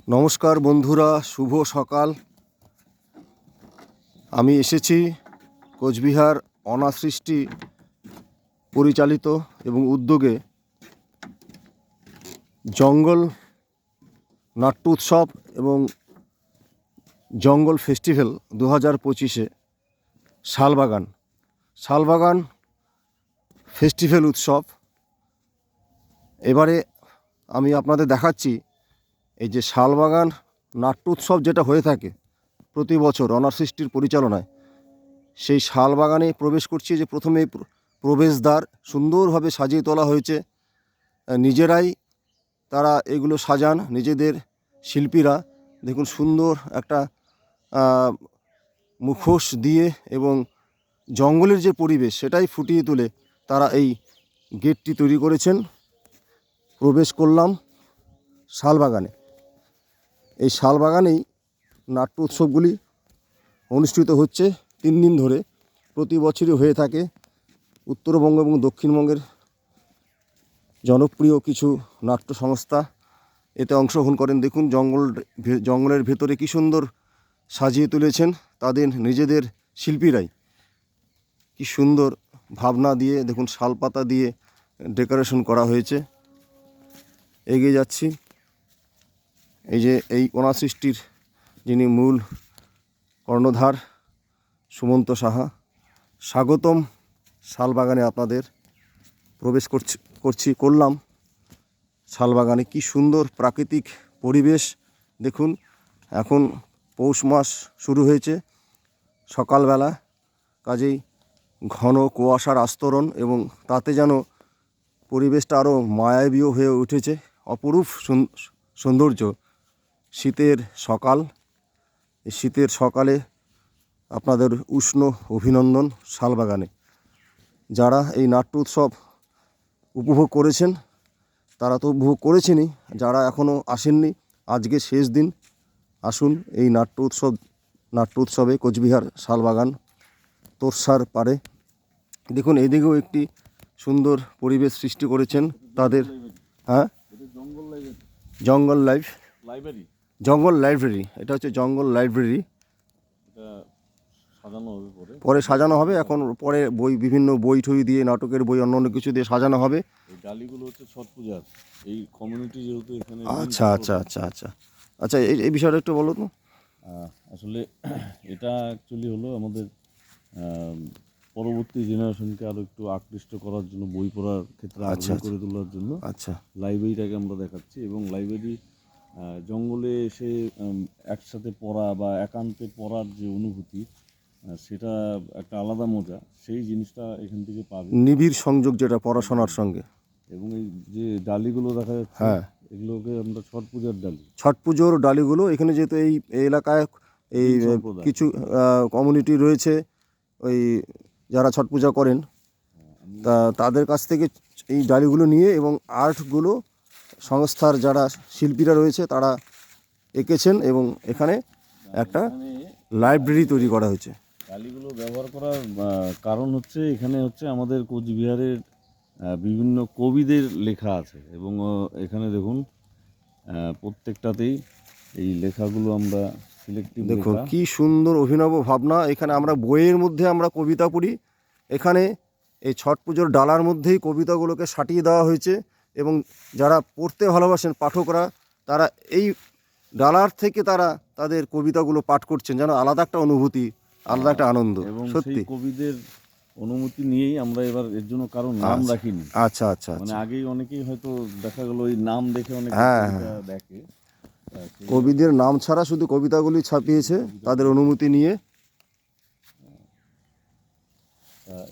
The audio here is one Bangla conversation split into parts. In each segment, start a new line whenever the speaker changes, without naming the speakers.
নমস্কার বন্ধুরা, শুভ সকাল। আমি এসেছি কোচবিহার অনাসৃষ্টি পরিচালিত এবং উদ্যোগে জঙ্গল নাট্য উৎসব এবং জঙ্গল ফেস্টিভ্যাল 2025-এ শালবাগান ফেস্টিভ্যাল উৎসব। এবারে আমি আপনাদের দেখাচ্ছি এই যে শালবাগান নাট্য উৎসব যেটা হয়ে থাকে প্রতি বছর অনাসৃষ্টির পরিচালনায়, সেই শালবাগানে প্রবেশ করছি। যে প্রথমে প্রবেশদ্বার সুন্দরভাবে সাজিয়ে তোলা হয়েছে, নিজেরাই তারা এগুলো সাজান, নিজেদের শিল্পীরা। দেখুন সুন্দর একটা মুখোশ দিয়ে এবং জঙ্গলের যে পরিবেশ সেটাই ফুটিয়ে তুলে তারা এই গেটটি তৈরি করেছেন। প্রবেশ করলাম শালবাগানে। এই শালবাগানেই নাট্য উৎসবগুলি অনুষ্ঠিত হচ্ছে 3 দিন ধরে, প্রতি বছরই হয়ে থাকে। উত্তরবঙ্গ এবং দক্ষিণবঙ্গের জনপ্রিয় কিছু নাট্য সংস্থা এতে অংশগ্রহণ করেন। দেখুন জঙ্গলের ভেতরে কী সুন্দর সাজিয়ে তুলেছেন তাদের নিজেদের শিল্পীরাই। কি সুন্দর ভাবনা দিয়ে দেখুন শালপাতা দিয়ে ডেকোরেশন করা হয়েছে। এগিয়ে যাচ্ছি। এই যে এই অনাসৃষ্টির যিনি মূল কর্ণধার সুমন্ত সাহা, স্বাগতম শালবাগানে। আপনাদের প্রবেশ করলাম শালবাগানে। কি সুন্দর প্রাকৃতিক পরিবেশ দেখুন। এখন পৌষ মাস শুরু হয়েছে, সকালবেলা, কাজেই ঘন কুয়াশার আস্তরণ এবং তাতে যেন পরিবেশটা আরও মায়াবীয় হয়ে উঠেছে। অপরূপ সৌন্দর্য। শীতের সকাল, এই শীতের সকালে আপনাদের উষ্ণ অভিনন্দন শালবাগানে। যারা এই নাট্য উৎসব উপভোগ করেছেন তারা তো উপভোগ করেছেনই, যারা এখনও আসেননি আজকে শেষ দিন। আসুন এই নাট্য উৎসবে কোচবিহার শালবাগান তোরসার পারে। দেখুন এইদিকেও একটি সুন্দর পরিবেশ সৃষ্টি করেছেন তাদের। হ্যাঁ, জঙ্গল লাইব্রেরি, এটা হচ্ছে জঙ্গল লাইব্রেরি। পরে সাজানো হবে, এখন পরে বিভিন্ন বই ঠই দিয়ে, নাটকের বই, অন্য কিছু দিয়ে সাজানো হবে।
এই ডালিগুলো হচ্ছে ছট পূজার, এই কমিউনিটি যেহেতু এখানে।
আচ্ছা, এই বিষয়টা একটু বলো তো।
আসলে এটা অ্যাকচুয়ালি হলো আমাদের পরবর্তী জেনারেশনকে আরও একটু আকৃষ্ট করার জন্য, বই পড়ার ক্ষেত্রে আগ্রহী করে তোলার জন্য লাইব্রেরিটাকে আমরা দেখাচ্ছি। এবং লাইব্রেরি জঙ্গলে এসে একসাথে পড়া বা একান্তে পড়ার যে অনুভূতি, সেটা একটা আলাদা মজা। সেই জিনিসটা এখান থেকে পাবে,
নিবিড় সংযোগ যেটা পড়াশোনার সঙ্গে।
এবং এই যে ডালিগুলো দেখা যাচ্ছে,
হ্যাঁ,
এগুলোকে আমরা ছট পূজার ডালি,
ছট পুজোর ডালিগুলো। এখানে যেহেতু এই এলাকায় এই কিছু কমিউনিটি রয়েছে, ওই যারা ছট পূজা করেন, তাদের কাছ থেকে এই ডালিগুলো নিয়ে এবং আর্টগুলো সংস্থার যারা শিল্পীরা রয়েছে তারা এঁকেছেন এবং এখানে একটা লাইব্রেরি তৈরি করা হয়েছে।
ডালিগুলো ব্যবহার করার কারণ হচ্ছে, এখানে হচ্ছে আমাদের কোচবিহারের বিভিন্ন কবিদের লেখা আছে, এবং এখানে দেখুন প্রত্যেকটাতেই এই লেখাগুলো আমরা সিলেক্টিভ।
দেখুন কি সুন্দর অভিনব ভাবনা। এখানে আমরা বইয়ের মধ্যে আমরা কবিতা পড়ি, এখানে এই ছট পুজোর ডালার মধ্যেই কবিতাগুলোকে সাটিয়ে দেওয়া হয়েছে। এবং যারা পড়তে ভালোবাসেন পাঠকরা, তারা এই ডালার থেকে তারা তাদের কবিতাগুলো পাঠ করছেন, যেন আলাদা একটা অনুভূতি, আলাদা একটা আনন্দ।
এবং
সত্যি
কবিদের অনুমতি নিয়েই আমরা এবার এর জন্য কারণ নাম রাখিনি।
আচ্ছা,
মানে আগেই অনেকেই হয়তো দেখা গেল এই নাম দেখে অনেকে দেখে,
কবিদের নাম ছাড়া শুধু কবিতাগুলি ছাপিয়েছে তাদের অনুমতি নিয়ে।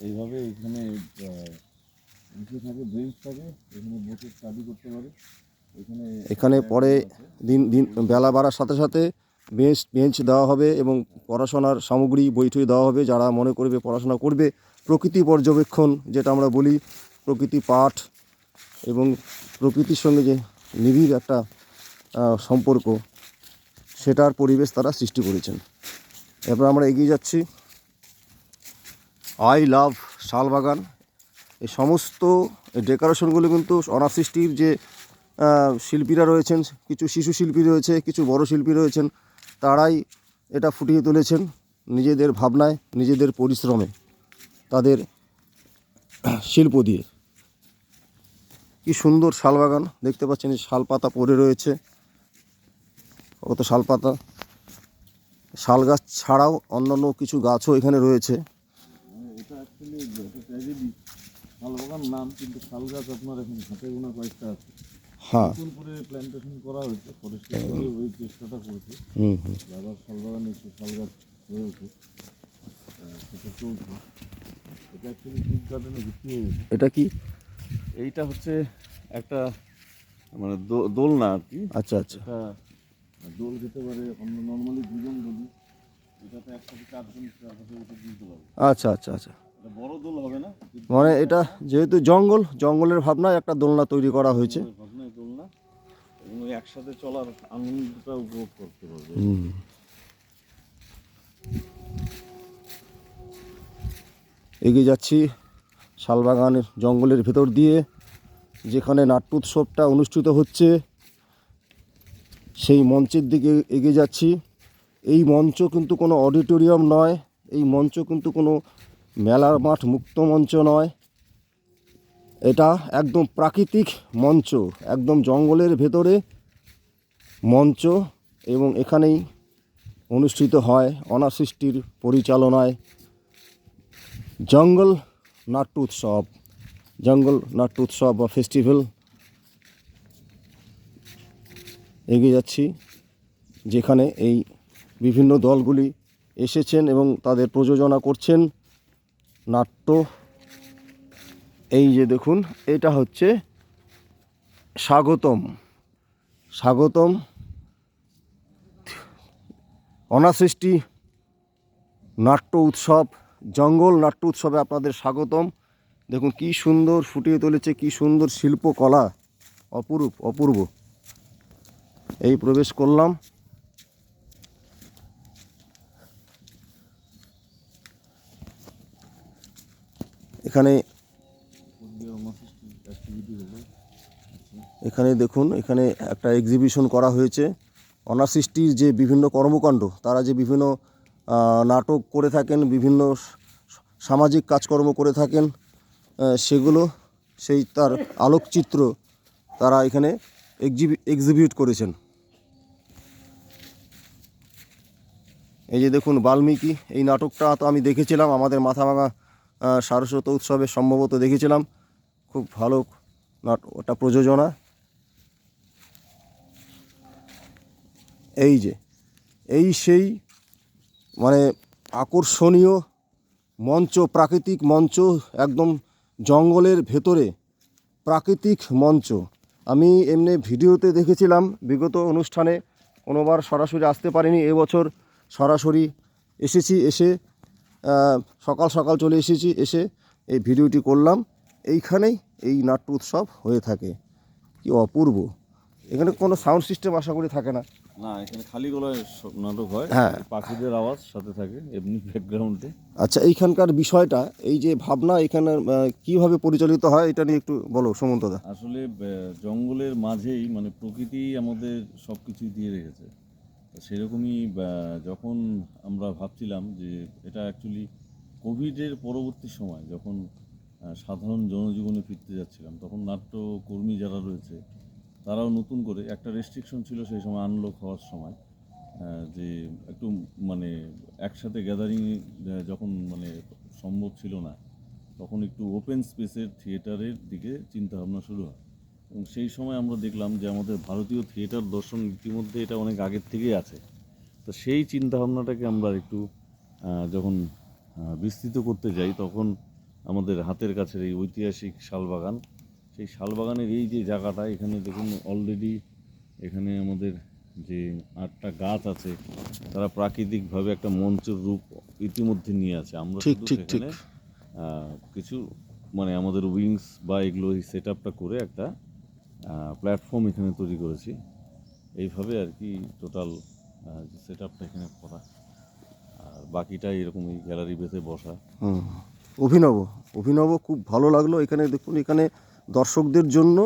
এইভাবে এখানে বেঞ্চ থাকে, এখানে বসে স্টাডি করতে পারে।
এখানে পরে দিন বেলা বাড়ার সাথে সাথে বেঞ্চ দেওয়া হবে এবং পড়াশোনার সামগ্রী, বইটই দেওয়া হবে। যারা মনে করবে পড়াশোনা করবে, প্রকৃতি পর্যবেক্ষণ যেটা আমরা বলি, প্রকৃতি পাঠ এবং প্রকৃতির সঙ্গে যে নিবিড় একটা সম্পর্ক, সেটার পরিবেশ তারা সৃষ্টি করেছেন। এরপর আমরা এগিয়ে যাচ্ছি। I love Salbagan. এই সমস্ত ডেকোরেশনগুলো কিন্তু অনাসৃষ্টির যে শিল্পীরা রয়েছেন, কিছু শিশু শিল্পী রয়েছে, কিছু বড় শিল্পী রয়েছেন, তারাই এটা ফুটিয়ে তুলেছেন নিজেদের ভাবনায়, নিজেদের পরিশ্রমে, তাদের শিল্প দিয়ে। কি সুন্দর শালবাগান দেখতে পাচ্ছেন, এই শাল পাতা পড়ে রয়েছে, কত শাল পাতা। শাল গাছ ছাড়াও অন্যান্য কিছু গাছও এখানে রয়েছে।
এটা অ্যাকচুয়ালি একটা ট্র্যাজেডি, শালবাগান নাম, কিন্তু শাল গাছ আপনার এখন হাতে গোনা কয়েকটা আছে।
হ্যাঁ,
নতুন করে প্ল্যান্টেশন করা হয়েছে, ফরেস্ট্রি ওই চেষ্টাটা করেছে আবার শালবাগানে একটু শাল গাছ হয়ে ওঠে, সেটা চলছে। এটা অ্যাকচুয়ালি টিপ গার্ডেনে ভর্তি হয়ে গেছে।
এটা কি?
এইটা হচ্ছে একটা মানে দোলনা আর কি।
আচ্ছা আচ্ছা,
এটা দোল খেতে পারে, আমরা নর্মালি দুজন বলি, এটাতে একসাথে 4 জন বসে বসে তুলতে পারবে।
আচ্ছা আচ্ছা আচ্ছা,
এটা বড় দোল হবে না,
মানে এটা যেহেতু জঙ্গলের ভাবনায় একটা দোলনা তৈরি করা হয়েছে।
ভাবনায় দোলনা, এবং ওই একসাথে চলার আনন্দটা উপভোগ করতে পারবে।
এগিয়ে যাচ্ছি শালবাগানের জঙ্গলের ভেতর দিয়ে, যেখানে নাট্যোৎসবটা অনুষ্ঠিত হচ্ছে সেই মঞ্চের দিকে এগিয়ে যাচ্ছি। এই মঞ্চ কিন্তু কোনো অডিটোরিয়াম নয়, এই মঞ্চ কিন্তু কোনো মেলার মাঠ মুক্ত মঞ্চ নয়, এটা একদম প্রাকৃতিক মঞ্চ, একদম জঙ্গলের ভেতরে মঞ্চ, এবং এখানেই অনুষ্ঠিত হয় অনাসৃষ্টির পরিচালনায় জঙ্গল নাট্যোৎসব বা ফেস্টিভ্যাল। এগিয়ে যাচ্ছি, যেখানে এই বিভিন্ন দলগুলি এসেছেন এবং তাদের প্রযোজনা করছেন নাট্য। এই যে দেখুন, এটা হচ্ছে স্বাগতম অনাসৃষ্টি নাট্য উৎসব, জঙ্গল নাট্য উৎসবে আপনাদের স্বাগতম। দেখুন কি সুন্দর ফুটিয়ে তুলেছে, কি সুন্দর শিল্পকলা, অপূর্ব। এই প্রবেশ করলাম, এখানে দেখুন, এখানে একটা এক্সিবিশন করা হয়েছে। অনাসৃষ্টির যে বিভিন্ন কর্মকাণ্ড, তারা যে বিভিন্ন নাটক করে থাকেন, বিভিন্ন সামাজিক কাজকর্ম করে থাকেন, সেগুলো সেই তার আলোকচিত্র তারা এখানে এক্সিবিট করেছেন। এই যে দেখুন বাল্মীকি, এই নাটকটা তো আমি দেখেছিলাম আমাদের মাথাভাঙা সারস্বত উৎসবে সম্ভবত দেখেছিলাম, খুব ভালো ওটা প্রযোজনা। এই সেই মানে আকর্ষণীয় মঞ্চ, প্রাকৃতিক মঞ্চ, একদম জঙ্গলের ভেতরে প্রাকৃতিক মঞ্চ। আমি এমনি ভিডিওতে দেখেছিলাম, বিগত অনুষ্ঠানে কোনোবার সরাসরি আসতে পারিনি, এবছর সরাসরি এসেছি, এসে সকাল সকাল চলে এসেছি, এসে এই ভিডিওটি করলাম। এইখানেই এই নাট্য উৎসব হয়ে থাকে, কি অপূর্ব। এখানে কোনো সাউন্ড সিস্টেম আশা করি থাকে না।
না, এখানে খালি গলায় নাটক হয়,
হ্যাঁ,
পাখিদের আওয়াজ সাথে থাকে এমনি ব্যাকগ্রাউন্ডে।
আচ্ছা, এইখানকার বিষয়টা, এই যে ভাবনা এখানে কিভাবে পরিচালিত হয়, এটা নিয়ে একটু বলো সুমন্তদা।
আসলে জঙ্গলের মাঝেই মানে প্রকৃতি আমাদের সব কিছুই দিয়ে রেখেছে। সেরকমই যখন আমরা ভাবছিলাম যে এটা অ্যাকচুয়ালি কোভিডের পরবর্তী সময়, যখন সাধারণ জনজীবনে ফিরতে যাচ্ছিলাম, তখন নাট্যকর্মী যারা রয়েছে তারাও নতুন করে, একটা রেস্ট্রিকশন ছিল সেই সময় আনলক হওয়ার সময়, যে একটু মানে একসাথে গ্যাদারিং যখন মানে সম্ভব ছিল না, তখন একটু ওপেন স্পেসের থিয়েটারের দিকে চিন্তাভাবনা শুরু হয়। এবং সেই সময় আমরা দেখলাম যে আমাদের ভারতীয় থিয়েটার দর্শন ইতিমধ্যে এটা অনেক আগের থেকেই আছে। তো সেই চিন্তাভাবনাটাকে আমরা একটু যখন বিস্তৃত করতে যাই, তখন আমাদের হাতের কাছের এই ঐতিহাসিক শালবাগান, সেই শালবাগানের এই যে জায়গাটা, এখানে দেখুন অলরেডি এখানে আমাদের যে 8টা গাছ আছে, তারা প্রাকৃতিকভাবে একটা মঞ্চের রূপ ইতিমধ্যে নিয়ে আছে। আমরা শুধু সেখানে কিছু মানে আমাদের উইংস বা এগুলো সেট আপটা করে একটা প্ল্যাটফর্ম এখানে তৈরি করেছি। এইভাবে আর কি টোটাল সেট আপটা এখানে করা, আর বাকিটা এরকমই গ্যালারি বেঁধে বসা।
অভিনব, খুব ভালো লাগলো। এখানে দেখুন, এখানে দর্শকদের জন্য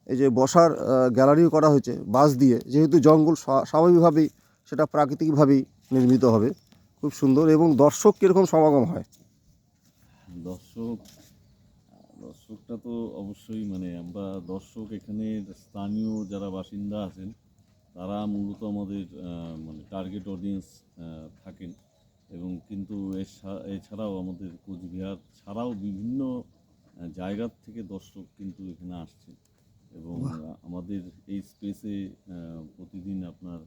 এই যে বসার গ্যালারিও করা হয়েছে বাঁশ দিয়ে, যেহেতু জঙ্গল স্বাভাবিকভাবেই সেটা প্রাকৃতিকভাবেই নির্মিত হবে। খুব সুন্দর। এবং দর্শক কীরকম সমাগম হয়?
দর্শকটা তো অবশ্যই, মানে আমরা দর্শক এখানে স্থানীয় যারা বাসিন্দা আছেন তারা মূলত আমাদের মানে টার্গেট অডিয়েন্স থাকেন। এবং কিন্তু এছাড়াও আমাদের কোচবিহার ছাড়াও বিভিন্ন জায়গার থেকে দর্শক কিন্তু এখানে আসছে। এবং আমাদের এই স্পেসে প্রতিদিন আপনার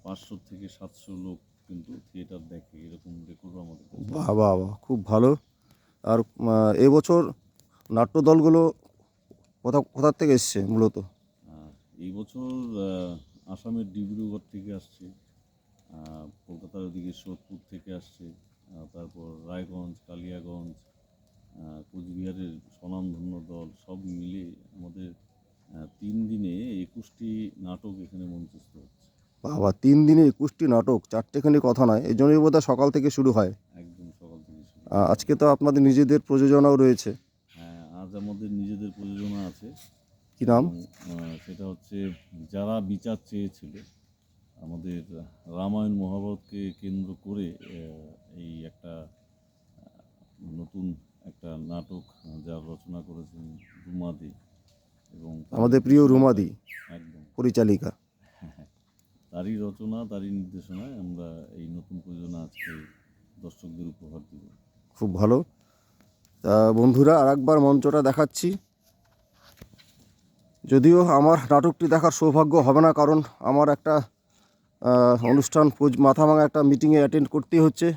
500 থেকে 700 লোক কিন্তু থিয়েটার দেখে, এরকম রেকর্ডও আমাদের কাছে।
বাহ বাহ বাহ, খুব ভালো। আর এবছর নাট্যদলগুলো কোথা থেকে এসছে মূলত?
এই বছর আসামের ডিব্রুগড় থেকে আসছে, কলকাতার ওদিকে সোদপুর থেকে আসছে, তারপর রায়গঞ্জ, কালিয়াগঞ্জ, কোচবিহারের স্বনামধন্য দল, সব মিলে আমাদের 3 দিনে 21টি নাটক এখানে মঞ্চস্থ হচ্ছে।
বাবা, 3 দিনে 21টি নাটক, চারটেখানি কথা নয়। এই জন্যই বোধহয় সকাল থেকে শুরু হয়।
একদম সকাল থেকে শুরু।
আজকে তো আপনাদের নিজেদের প্রযোজনাও রয়েছে।
হ্যাঁ, আজ আমাদের নিজেদের প্রযোজনা আছে।
কি নাম?
সেটা হচ্ছে যারা বিচার চেয়েছিল। আমাদের রামায়ণ মহাভারতকে কেন্দ্র করে এই একটা নতুন একটা নাটক যার রচনা করেছেন রুমাদি, এবং
আমাদের প্রিয় রুমাদি
একদম
পরিচালিকা।
তারই রচনা, তারই নির্দেশনায় আমরা এই নতুন প্রযোজনা আজকে দর্শকদের উপহার দেব।
খুব ভালো। তা বন্ধুরা, আরেকবার মঞ্চটা দেখাচ্ছি। যদিও আমার নাটকটি দেখার সৌভাগ্য হবে না, কারণ আমার একটা অনুষ্ঠান মাথাভাঙা একটা মিটিংয়ে অ্যাটেন্ড করতেই হচ্ছে,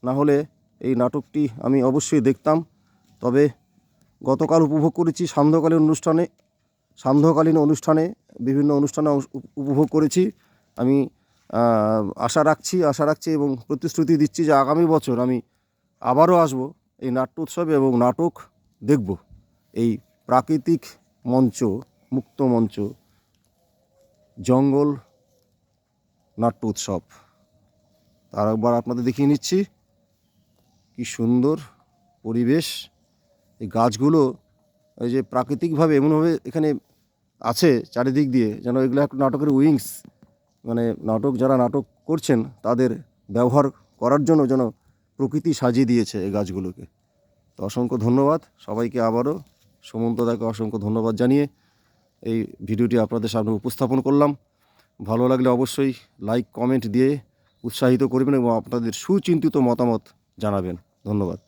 না হলে এই নাটকটি আমি অবশ্যই দেখতাম। তবে গতকাল উপভোগ করেছি সান্ধ্যকালীন অনুষ্ঠানে বিভিন্ন অনুষ্ঠানে উপভোগ করেছি। আমি আশা রাখছি এবং প্রতিশ্রুতি দিচ্ছি যে আগামী বছর আমি আবারও আসব এই নাট্য উৎসবে এবং নাটক দেখব। এই প্রাকৃতিক মঞ্চ, মুক্ত মঞ্চ, জঙ্গল নাট্য উৎসব। তার একবার আপনাদের দেখিয়ে নিচ্ছি কি সুন্দর পরিবেশ। এই গাছগুলো এই যে প্রাকৃতিকভাবে এমনভাবে এখানে আছে চারিদিক দিয়ে, যেন এগুলো একটা নাটকের উইংস, মানে যারা নাটক করছেন তাদের ব্যবহার করার জন্য যেন প্রকৃতি সাজিয়ে দিয়েছে এই গাছগুলোকে। তো অসংখ্য ধন্যবাদ সবাইকে। আবারও সুমন্তদাকে অসংখ্য ধন্যবাদ জানিয়ে এই ভিডিওটি আপনাদের সামনে উপস্থাপন করলাম। ভালো লাগলে অবশ্যই লাইক কমেন্ট দিয়ে উৎসাহিত করবেন এবং আপনাদের সুচিন্তিত মতামত জানাবেন। ধন্যবাদ।